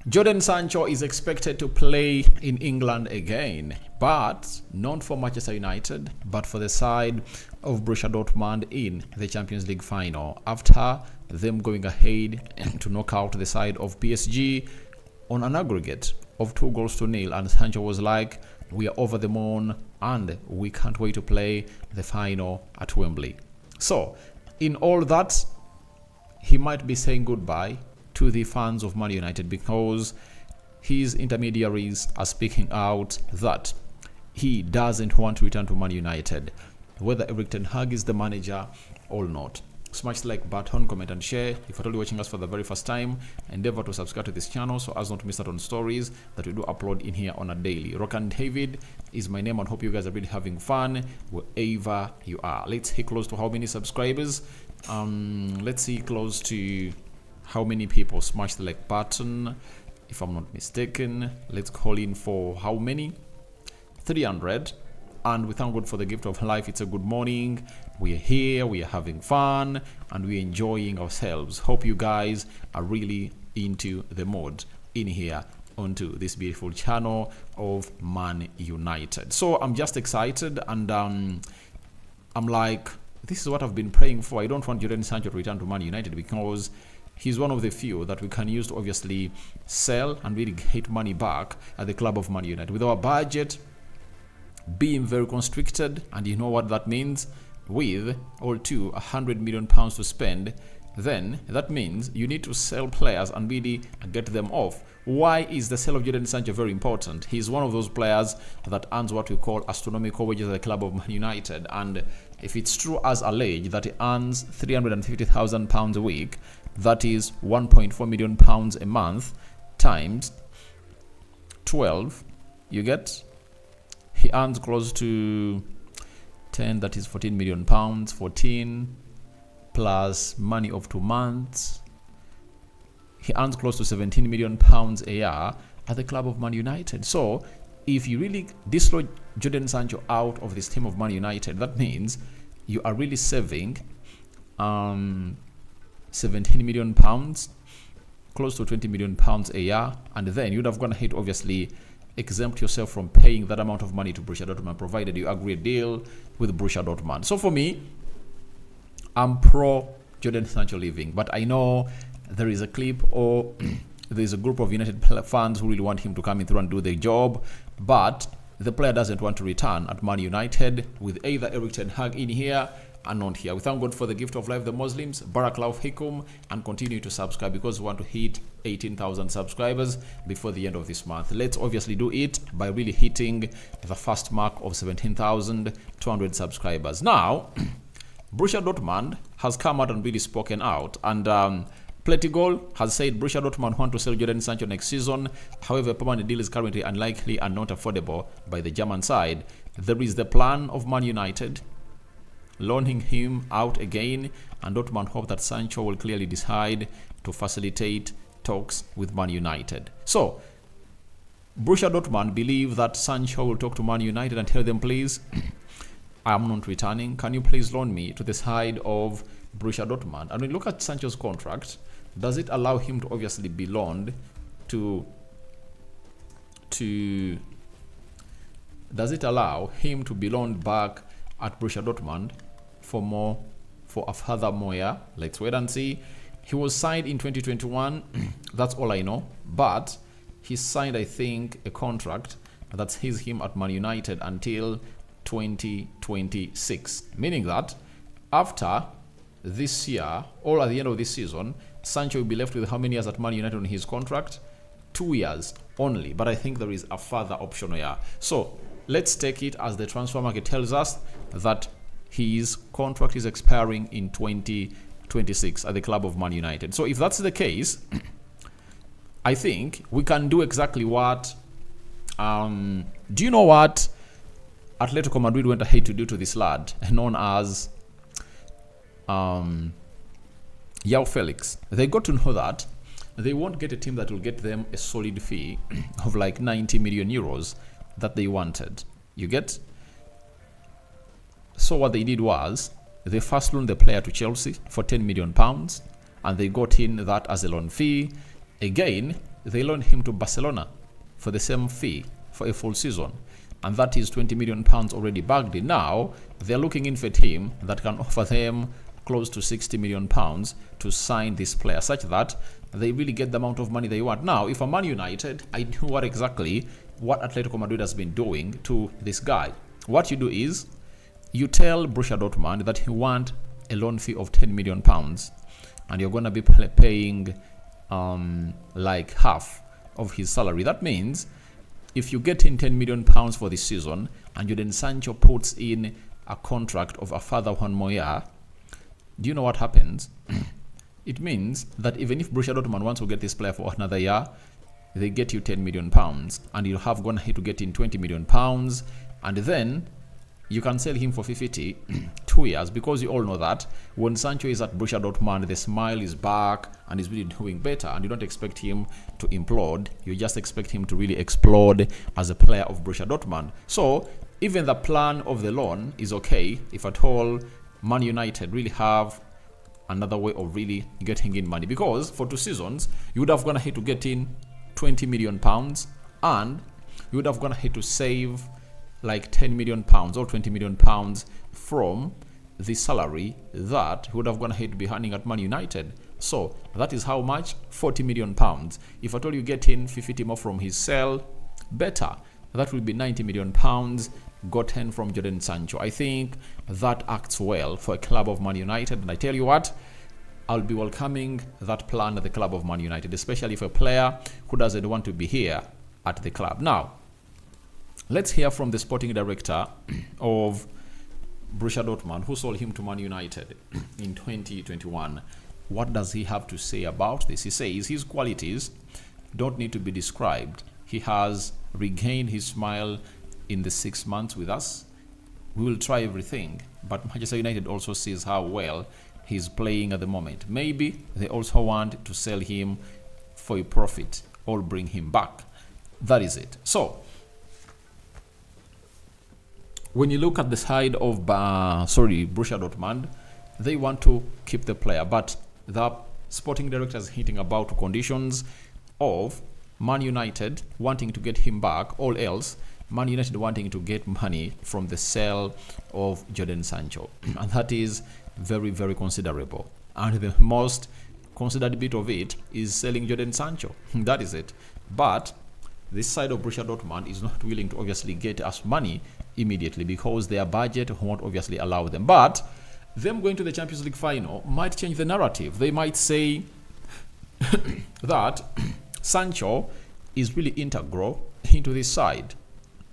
Jodan Sancho is expected to play in England again, but not for Manchester United, but for the side of Borussia Dortmund in the Champions League final, after them going ahead to knock out the side of PSG on an aggregate of 2-0. And Sancho was like, we are over the moon and we can't wait to play the final at Wembley. So in all that, he might be saying goodbye to the fans of Man United, because his intermediaries are speaking out that he doesn't want to return to Man United, whether Erik ten Hag is the manager or not. Smash the like button, comment and share. If you're only watching us for the very first time, endeavor to subscribe to this channel so as not to miss out on stories that we do upload in here on a daily. Rock and David is my name, and hope you guys are really having fun wherever you are. Let's hit close to how many subscribers. Let's see close to how many people. Smash the like button if I'm not mistaken. Let's call in for how many? 300. And we thank God for the gift of life. It's a good morning. We are here, we are having fun, and we're enjoying ourselves. Hope you guys are really into the mode in here onto this beautiful channel of Man United. So I'm just excited, and I'm like, this is what I've been praying for. I don't want Jodan Sancho to return to Man United, because he's one of the few that we can use to obviously sell and really get money back at the club of Man United. With our budget being very constricted, and you know what that means, with all to £100 million to spend, then that means you need to sell players and really get them off. Why is the sale of Jodan Sancho very important? He's one of those players that earns what we call astronomical wages at the club of Man United, and if it's true as alleged that he earns £350,000 a week, that is £1.4 million a month times 12, you get, he earns close to 10, that is £14 million, 14 plus money of 2 months, he earns close to £17 million a year at the club of Man United. So if you really dislodge Jodan Sancho out of this team of Man United, that means you are really saving £17 million, close to £20 million a year, and then you'd have gone ahead to obviously exempt yourself from paying that amount of money to Borussia Dortmund, provided you agree a deal with Borussia Dortmund. So for me, I'm pro Jodan Sancho leaving, but I know there is a clip, or there's a group of United fans who really want him to come in through and do the job, but the player doesn't want to return at Man United, with either Erik ten Hag in here and not here. We thank God for the gift of life, the Muslims. Barakallahu fikum, and continue to subscribe, because we want to hit 18,000 subscribers before the end of this month. Let's obviously do it by really hitting the first mark of 17,200 subscribers. Now, Borussia Dortmund has come out and really spoken out, and Plettigol has said Borussia Dortmund want to sell Jodan Sancho next season. However, a permanent deal is currently unlikely and not affordable by the German side. There is the plan of Man United loaning him out again, and Dortmund hope that Sancho will clearly decide to facilitate talks with Man United. So Borussia Dortmund believe that Sancho will talk to Man United and tell them, please, I am not returning, can you please loan me to the side of Borussia Dortmund? And when you look at Sancho's contract, does it allow him to obviously be loaned to does it allow him to be loaned back at Borussia Dortmund for a further more year? Let's wait and see. He was signed in 2021, that's all I know, but he signed, I think, a contract that sees him at Man United until 2026, meaning that after this year, or at the end of this season, Sancho will be left with how many years at Man United on his contract? 2 years only, but I think there is a further option here. So let's take it as the transfer market tells us that his contract is expiring in 2026 at the club of Man United. So if that's the case, I think we can do exactly what do you know what Atletico Madrid went ahead to do to this lad known as João Felix? They got to know that they won't get a team that will get them a solid fee of like 90 million euros that they wanted. You get? So what they did was they first loaned the player to Chelsea for £10 million, and they got in that as a loan fee. Again, they loaned him to Barcelona for the same fee for a full season. And that is 20 million pounds already bagged in. Now, they're looking in for a team that can offer them close to 60 million pounds to sign this player, such that they really get the amount of money they want. Now, if I'm Man United, I know what Atletico Madrid has been doing to this guy. What you do is, you tell Borussia Dortmund that you want a loan fee of 10 million pounds, and you're going to be paying like half of his salary. That means if you get in 10 million pounds for this season, and Jodan Sancho puts in a contract of a further 1 more year, do you know what happens? It means that even if Borussia Dortmund wants to get this player for another year, they get you 10 million pounds, and you have gone ahead to get in 20 million pounds, and then you can sell him for 50 2 years, because you all know that when Sancho is at Borussia Dortmund, the smile is back and he's really doing better, and you don't expect him to implode. You just expect him to really explode as a player of Borussia Dortmund. So even the plan of the loan is okay if at all Man United really have another way of really getting in money, because for 2 seasons you would have gone ahead to get in 20 million pounds, and you would have gone ahead to save like 10 million pounds or 20 million pounds from the salary that he would have gone ahead to be earning at Man United. So that is how much? 40 million pounds. If at all you get in 50 more from his sale, better. That will be 90 million pounds gotten from Jodan Sancho. I think that acts well for a club of Man United, and I tell you what, I'll be welcoming that plan at the club of Man United, especially for a player who doesn't want to be here at the club. Now, let's hear from the sporting director of Borussia Dortmund, who sold him to Man United in 2021. What does he have to say about this? He says his qualities don't need to be described. He has regained his smile in the 6 months with us. We will try everything, but Manchester United also sees how well he's playing at the moment. Maybe they also want to sell him for a profit or bring him back. That is it. So when you look at the side of Borussia Dortmund, they want to keep the player, but the sporting director is hinting about conditions of Man United wanting to get him back, all else Man United wanting to get money from the sale of Jodan Sancho, and that is very, very considerable. And the most considered bit of it is selling Jodan Sancho. That is it. But this side of Borussia Dortmund is not willing to obviously get us money immediately, because their budget won't obviously allow them. But them going to the Champions League final might change the narrative. They might say that Sancho is really integral into this side.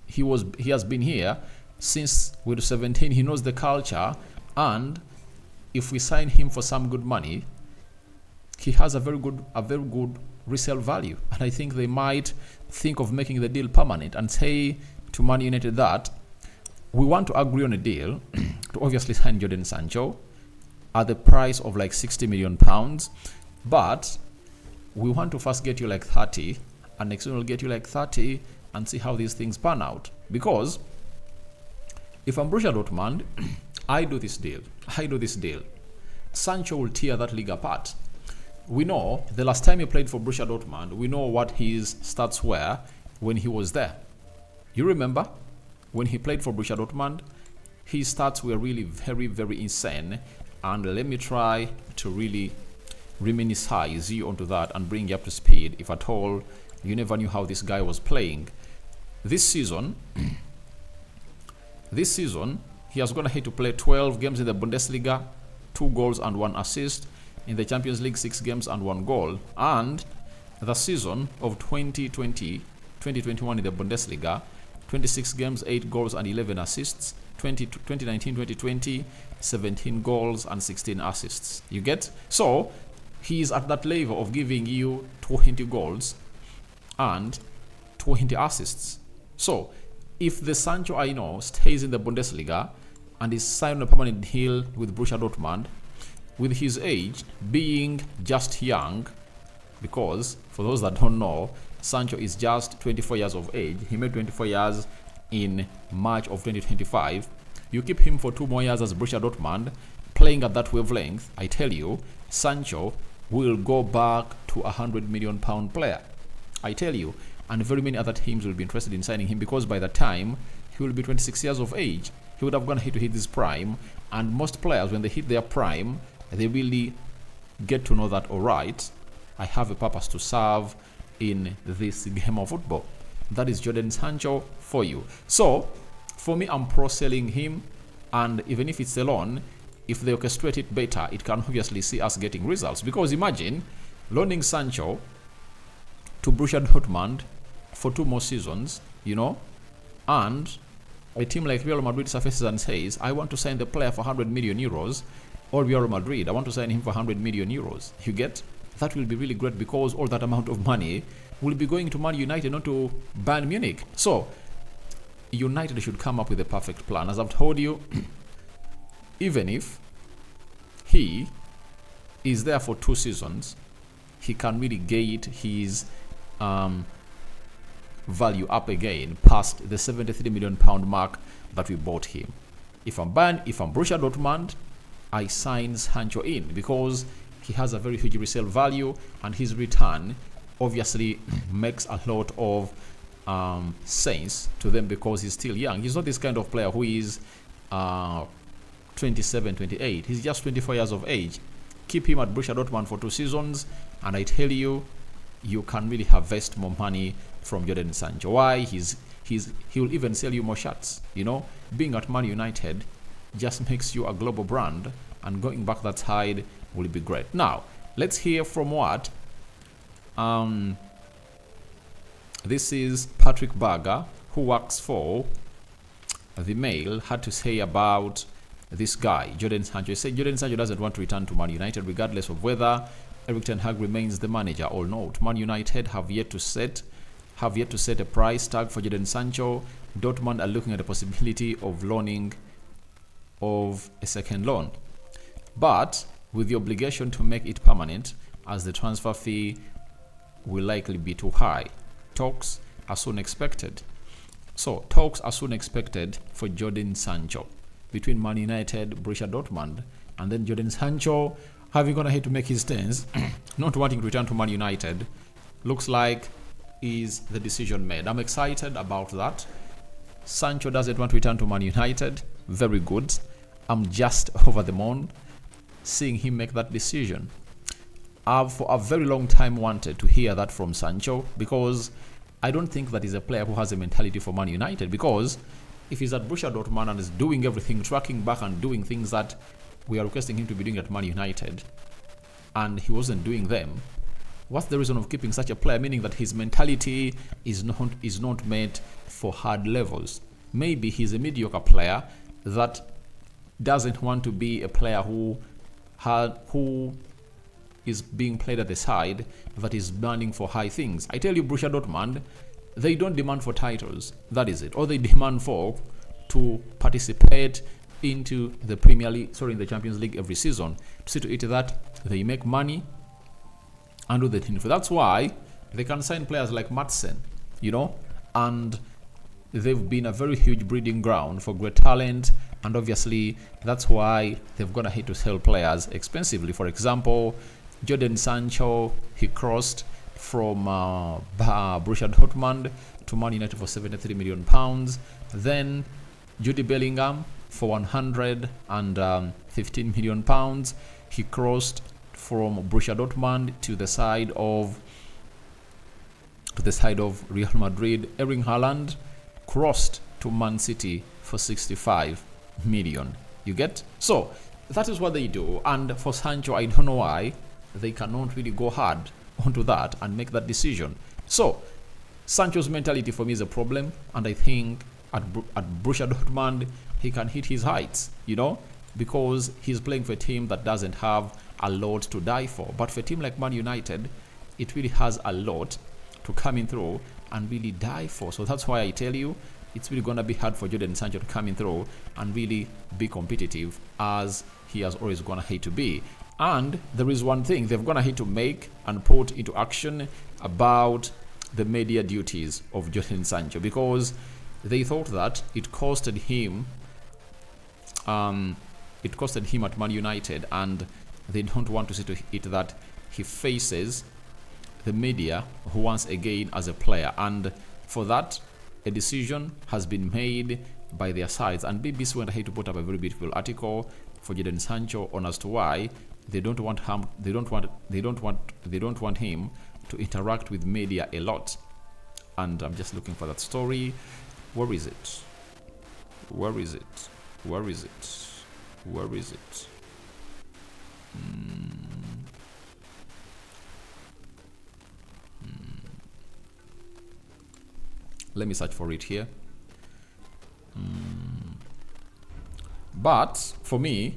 He has been here since we were 17. He knows the culture, and if we sign him for some good money, he has a very good resale value. And I think they might think of making the deal permanent and say to Man United that we want to agree on a deal to obviously sign Jodan Sancho at the price of like 60 million pounds, but we want to first get you like 30, and next we'll get you like 30 and see how these things pan out. Because if I'm Borussia Dortmund, I do this deal, Sancho will tear that league apart. We know the last time he played for Borussia Dortmund, we know what his stats were when he was there. You remember when he played for Borussia Dortmund, his stats were really very, very insane. And let me try to really reminisce you onto that and bring you up to speed, if at all you never knew how this guy was playing. This season, he has gone ahead to play 12 games in the Bundesliga, 2 goals and 1 assist. In the Champions League, 6 games and 1 goal. And the season of 2020-2021 in the Bundesliga, 26 games, 8 goals and 11 assists. 2019-2020, 17 goals and 16 assists. You get? So he is at that level of giving you 20 goals and 20 assists. So if the Sancho I know stays in the Bundesliga and is signed on a permanent deal with Borussia Dortmund, with his age being just young, because for those that don't know, Sancho is just 24 years of age. He made 24 years in March of 2025. You keep him for 2 more years as Borussia Dortmund, playing at that wavelength, I tell you, Sancho will go back to a £100 million player. I tell you. And very many other teams will be interested in signing him because by the time he will be 26 years of age, he would have gone ahead to hit his prime. And most players, when they hit their prime, they really get to know that, all right, I have a purpose to serve in this game of football. That is Jodan Sancho for you. So, for me, I'm pro-selling him. And even if it's a loan, if they orchestrate it better, it can obviously see us getting results. Because imagine loaning Sancho to Borussia Dortmund for 2 more seasons, you know, and a team like Real Madrid surfaces and says, I want to sign the player for 100 million euros, or Real Madrid, I want to sign him for 100 million euros. You get? That will be really great because all that amount of money will be going to Man United, not to Bayern Munich. So, United should come up with a perfect plan. As I've told you, even if he is there for 2 seasons, he can really gauge his value up again past the 73 million pound mark that we bought him. If I'm Borussia Dortmund, I sign Sancho in because he has a very huge resale value and his return obviously makes a lot of sense to them because he's still young. He's not this kind of player who is 27, 28. He's just 24 years of age. Keep him at Borussia Dortmund for 2 seasons and I tell you, you can really harvest more money from Jodan Sancho. Why? He'll even sell you more shirts. You know, being at Man United just makes you a global brand, and going back that side will be great. Now, let's hear from what this is Patrick Berger, who works for the Mail, had to say about this guy, Jodan Sancho. He said Jodan Sancho doesn't want to return to Man United regardless of whether Erik ten Hag remains the manager or not. Man United have yet to set a price tag for Jodan Sancho. Dortmund are looking at the possibility of loaning of a second loan, but with the obligation to make it permanent, as the transfer fee will likely be too high. Talks are soon expected. So talks are soon expected for Jodan Sancho between Man United, Borussia Dortmund, and then Jodan Sancho having gone ahead to make his stance, not wanting to return to Man United. Looks like is the decision made. I'm excited about that. Sancho doesn't want to return to Man United. Very good. I'm just over the moon seeing him make that decision. I've for a very long time wanted to hear that from Sancho because I don't think that he's a player who has a mentality for Man United, because if he's at Borussia Dortmund and is doing everything, tracking back and doing things that we are requesting him to be doing at Man United, and he wasn't doing them, what's the reason of keeping such a player? Meaning that his mentality is not made for hard levels. Maybe he's a mediocre player that doesn't want to be a player who is being played at the side, that is demanding for high things. I tell you, Borussia Dortmund, they don't demand for titles. That is it. All they demand for to participate into the Premier League, in the Champions League every season. To see to it that they make money and do the thing. That's why they can sign players like Madsen, you know, and they've been a very huge breeding ground for great talent, and obviously that's why they've gone ahead to sell players expensively. For example, Jodan Sancho, he crossed from Borussia Dortmund to Man United for 73 million pounds. Then Jude Bellingham for 115 million pounds. He crossed from Borussia Dortmund to the side of Real Madrid. Erling Haaland crossed to Man City for 65 million. You get? So that is what they do. And for Sancho, I don't know why they cannot really go hard onto that and make that decision. So Sancho's mentality for me is a problem, and I think at Borussia Dortmund he can hit his heights, you know, because he's playing for a team that doesn't have a lot to die for. But for a team like Man United, it really has a lot to come in through and really die for. So that's why I tell you, it's really going to be hard for Jodan Sancho to come in through and really be competitive as he has always gone ahead to be. And there is one thing they've gone ahead to make and put into action about the media duties of Jodan Sancho, because they thought that it costed him at Man United, and they don't want to see to it that he faces the media who wants again as a player, and for that a decision has been made by their sides, and BBC went ahead to put up a very beautiful article for Jodan Sancho on as to why they don't want him to interact with media a lot. And I'm just looking for that story. Where is it? Where is it? Where is it? Where is it? Let me search for it here. But for me,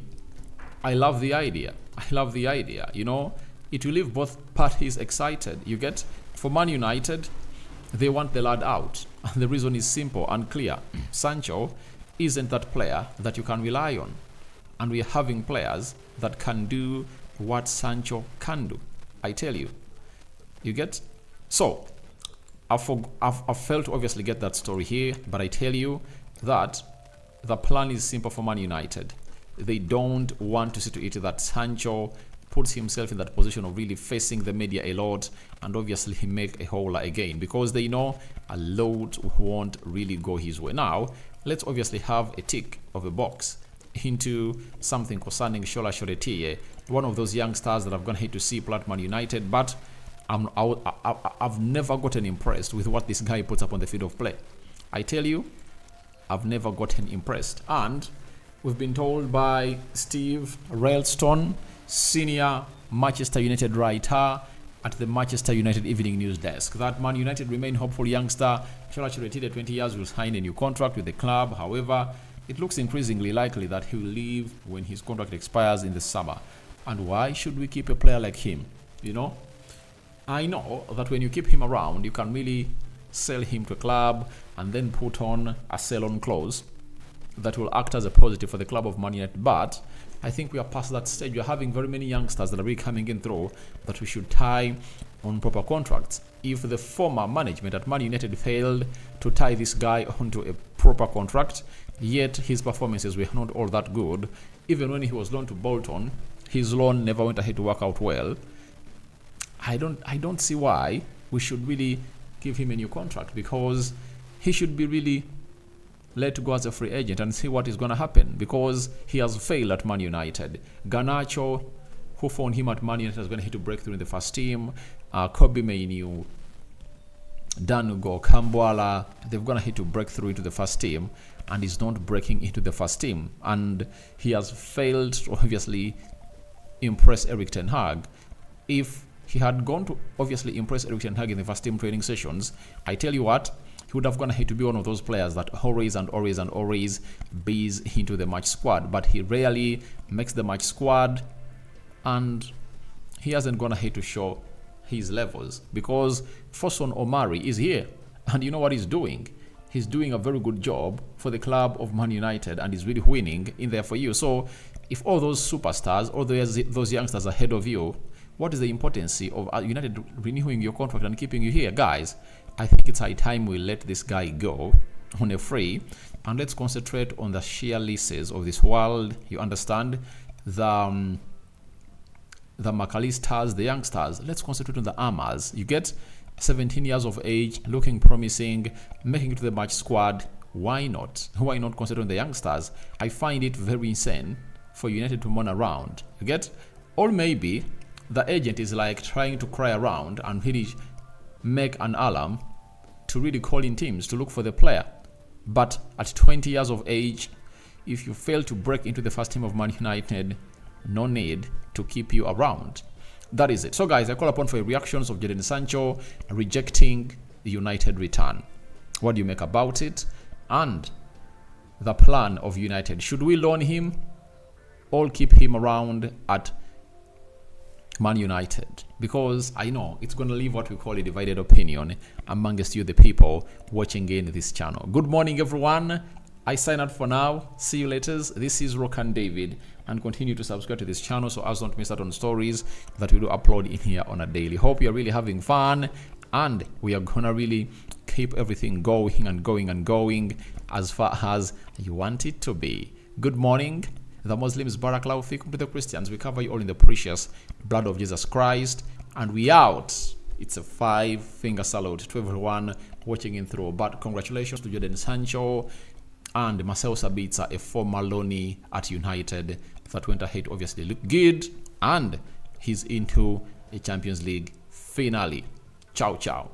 I love the idea. I love the idea. You know, it will leave both parties excited. You get, for Man United, they want the lad out. And the reason is simple and clear. Sancho isn't that player that you can rely on. And we are having players that can do what Sancho can do. I tell you. You get? So, I've failed to obviously get that story here, but I tell you that the plan is simple for Man United. They don't want to see to it that Sancho puts himself in that position of really facing the media a lot, and obviously he make a whole lot again, because they know a lot won't really go his way. Now, let's obviously have a tick of a box into something concerning Shola Shoretire, one of those young stars that I've gone here to see play at Man United, but I've never gotten impressed with what this guy puts up on the field of play. I tell you, I've never gotten impressed. And we've been told by Steve Railstone, senior Manchester United writer at the Manchester United Evening News Desk, that Man United remain hopeful youngster Shola Shoretire, 20 years, will sign a new contract with the club. However, it looks increasingly likely that he will leave when his contract expires in the summer. And why should we keep a player like him? You know, I know that when you keep him around, you can really sell him to a club and then put on a sell-on clause that will act as a positive for the club of Man United. But I think we are past that stage. We are having very many youngsters that are really coming in through that we should tie on proper contracts. If the former management at Man United failed to tie this guy onto a proper contract, yet his performances were not all that good, even when he was loaned to Bolton, his loan never went ahead to work out well. I don't see why we should really give him a new contract, because he should be really let go as a free agent and see what is going to happen, because he has failed at Man United. Garnacho, who found him at Man United, is going to hit to break through in the first team. Kobe Mainoo, Danugo, Kambwala, they've gone ahead to break through into the first team, and he's not breaking into the first team. And he has failed to obviously impress Erik ten Hag. If he had gone to obviously impress Erik ten Hag in the first team training sessions, I tell you what, he would have gone ahead to be one of those players that always bees into the match squad. But he rarely makes the match squad, and he hasn't gone ahead to show his levels, because Fosun Omari is here, and you know what he's doing? He's doing a very good job for the club of Man United, and he's really winning in there for you. So if all those superstars, all those youngsters ahead of you, what is the importance of United renewing your contract and keeping you here? Guys, I think it's high time we let this guy go on a free, and let's concentrate on the sheer leases of this world. You understand? The McAllisters, the youngsters, let's concentrate on the Amas. You get 17 years of age, looking promising, making it to the match squad. Why not? Why not concentrate on the youngsters? I find it very insane for United to mourn around. You get? Or maybe the agent is like trying to cry around and really make an alarm to really call in teams to look for the player. But at 20 years of age, if you fail to break into the first team of Man United, no need to keep you around. That is it. So guys, I call upon for your reactions of Jodan Sancho rejecting the United return. What do you make about it? And the plan of United. Should we loan him or keep him around at Man United? Because I know it's going to leave what we call a divided opinion amongst you, the people watching in this channel. Good morning, everyone. I sign out for now. See you later. This is Rokan David, and continue to subscribe to this channel so as not miss out on stories that we do upload in here on a daily. Hope you're really having fun, and we are gonna really keep everything going and going and going as far as you want it to be. Good morning. The Muslims, Barakallahu fikum. To the Christians, we cover you all in the precious blood of Jesus Christ, and we out. It's a 5-finger salute to everyone watching in through. But congratulations to Jodan Sancho and Marcel Sabitzer, a former loanee at United, that went ahead, obviously looked good, and he's into a Champions League finale. Ciao, ciao.